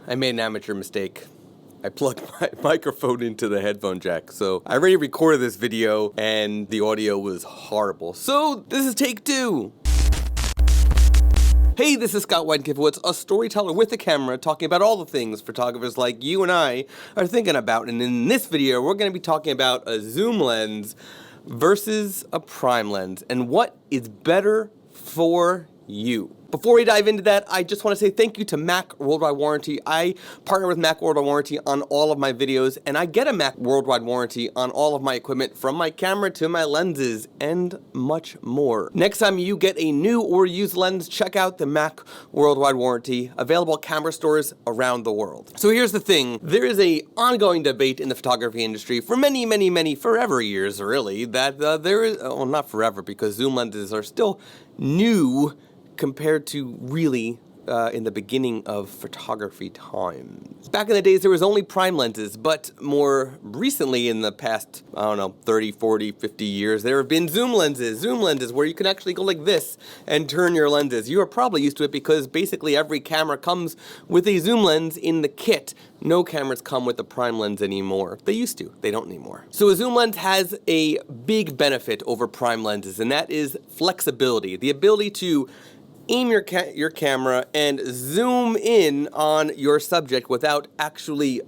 I made an amateur mistake. I plugged my microphone into the headphone jack, so I already recorded this video and the audio was horrible. So this is take 2. Hey, this is Scott Weidenkivowitz, a storyteller with a camera, talking about all the things photographers like you and I are thinking about. And in this video, we're going to be talking about a zoom lens versus a prime lens and what is better for you. Before we dive into that, I just want to say thank you to Mac Worldwide Warranty. I partner with Mac Worldwide Warranty on all of my videos, and I get a Mac Worldwide Warranty on all of my equipment, from my camera to my lenses, and much more. Next time you get a new or used lens, check out the Mac Worldwide Warranty, available at camera stores around the world. So here's the thing. There is an ongoing debate in the photography industry for many, forever years, really, that there is, well, not forever, because zoom lenses are still new compared to really in the beginning of photography times. Back in the days, there was only prime lenses, but more recently, in the past, 30, 40, 50 years, there have been zoom lenses where you can actually go like this and turn your lenses. You are probably used to it because basically every camera comes with a zoom lens in the kit. No cameras come with a prime lens anymore. They used to, they don't anymore. So a zoom lens has a big benefit over prime lenses, and that is flexibility, the ability to aim your camera and zoom in on your subject without actually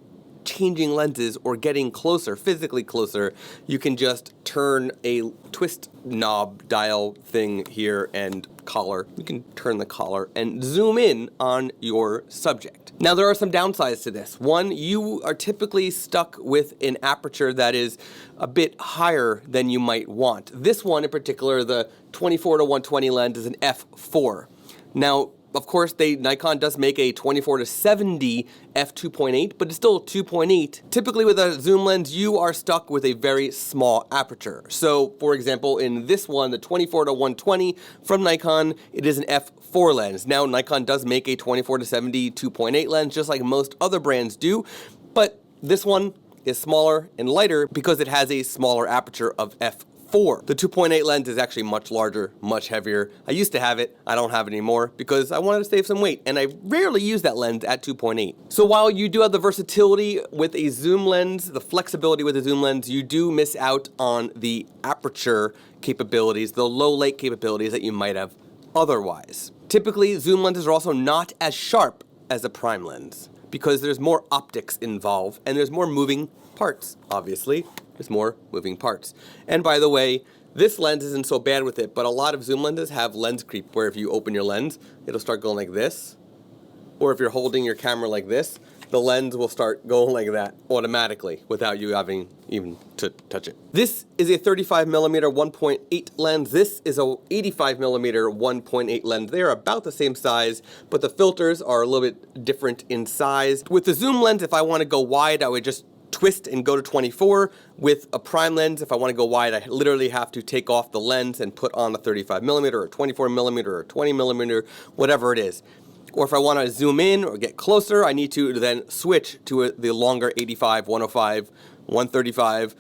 changing lenses or getting closer, physically closer. You can just turn a twist knob dial thing here and collar. You can turn the collar and zoom in on your subject. Now, there are some downsides to this. One, you are typically stuck with an aperture that is a bit higher than you might want. This one in particular, the 24-120 lens, is an f4. Now, of course, Nikon does make a 24-70 f2.8, but it's still 2.8. Typically with a zoom lens, you are stuck with a very small aperture. So, for example, in this one, the 24-120 from Nikon, it is an f4 lens. Now, Nikon does make a 24-70 2.8 lens, just like most other brands do, but this one is smaller and lighter because it has a smaller aperture of f4. The 2.8 lens is actually much larger, much heavier. I used to have it, I don't have it anymore because I wanted to save some weight, and I rarely use that lens at 2.8. So while you do have the versatility with a zoom lens, the flexibility with a zoom lens, you do miss out on the aperture capabilities, the low light capabilities that you might have otherwise. Typically, zoom lenses are also not as sharp as a prime lens because there's more optics involved and there's more moving parts, obviously. There's more moving parts. And by the way, this lens isn't so bad with it, but a lot of zoom lenses have lens creep, where if you open your lens, it'll start going like this. Or if you're holding your camera like this, the lens will start going like that automatically without you having even to touch it. This is a 35mm 1.8 lens. This is a 85mm 1.8 lens. They are about the same size, but the filters are a little bit different in size. With the zoom lens, if I want to go wide, I would just twist and go to 24. With a prime lens, if I want to go wide, I literally have to take off the lens and put on a 35mm or 24mm or 20mm, whatever it is. Or if I want to zoom in or get closer, I need to then switch to the longer 85, 105, 135,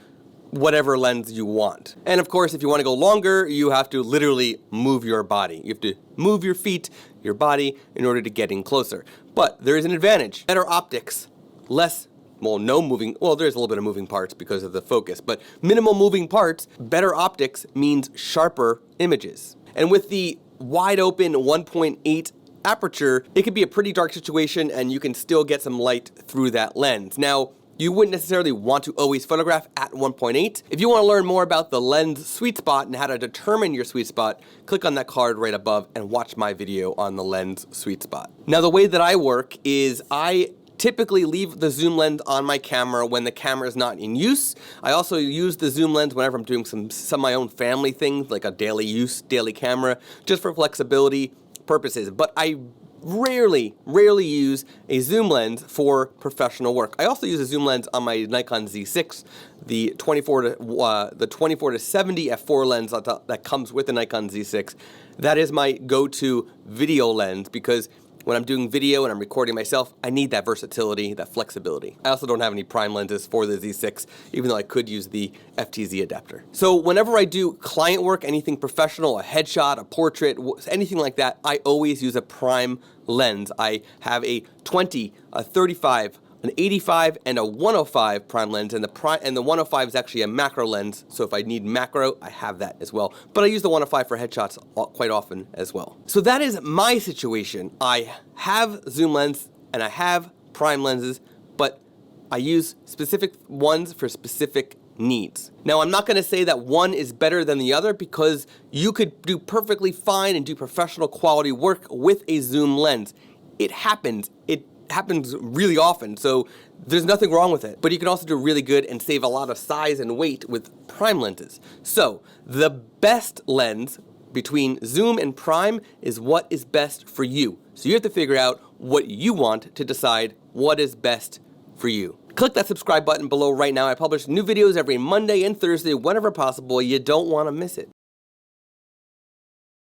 whatever lens you want. And of course, if you want to go longer, you have to literally move your body. You have to move your feet, your body, in order to get in closer. But there is an advantage. Better optics, less there's a little bit of moving parts because of the focus, but minimal moving parts, better optics means sharper images. And with the wide open 1.8 aperture, it could be a pretty dark situation and you can still get some light through that lens. Now, you wouldn't necessarily want to always photograph at 1.8. If you want to learn more about the lens sweet spot and how to determine your sweet spot, click on that card right above and watch my video on the lens sweet spot. Now, the way that I work is I typically leave the zoom lens on my camera when the camera is not in use. I also use the zoom lens whenever I'm doing some of my own family things, like a daily camera, just for flexibility purposes. But I rarely use a zoom lens for professional work. I also use a zoom lens on my Nikon Z6, the 24-70 f4 lens that comes with the Nikon Z6. That is my go-to video lens because when I'm doing video and I'm recording myself, I need that versatility, that flexibility. I also don't have any prime lenses for the Z6, even though I could use the FTZ adapter. So whenever I do client work, anything professional, a headshot, a portrait, anything like that, I always use a prime lens. I have a 20, a 35, an 85 and a 105 prime lens, and the 105 is actually a macro lens, so if I need macro, I have that as well. But I use the 105 for headshots quite often as well. So that is my situation. I have zoom lens and I have prime lenses, but I use specific ones for specific needs. Now, I'm not going to say that one is better than the other, because you could do perfectly fine and do professional quality work with a zoom lens. It happens really often, so there's nothing wrong with it. But you can also do really good and save a lot of size and weight with prime lenses. So the best lens between zoom and prime is what is best for you. So you have to figure out what you want to decide what is best for you. Click that subscribe button below right now. I publish new videos every Monday and Thursday whenever possible. You don't want to miss it.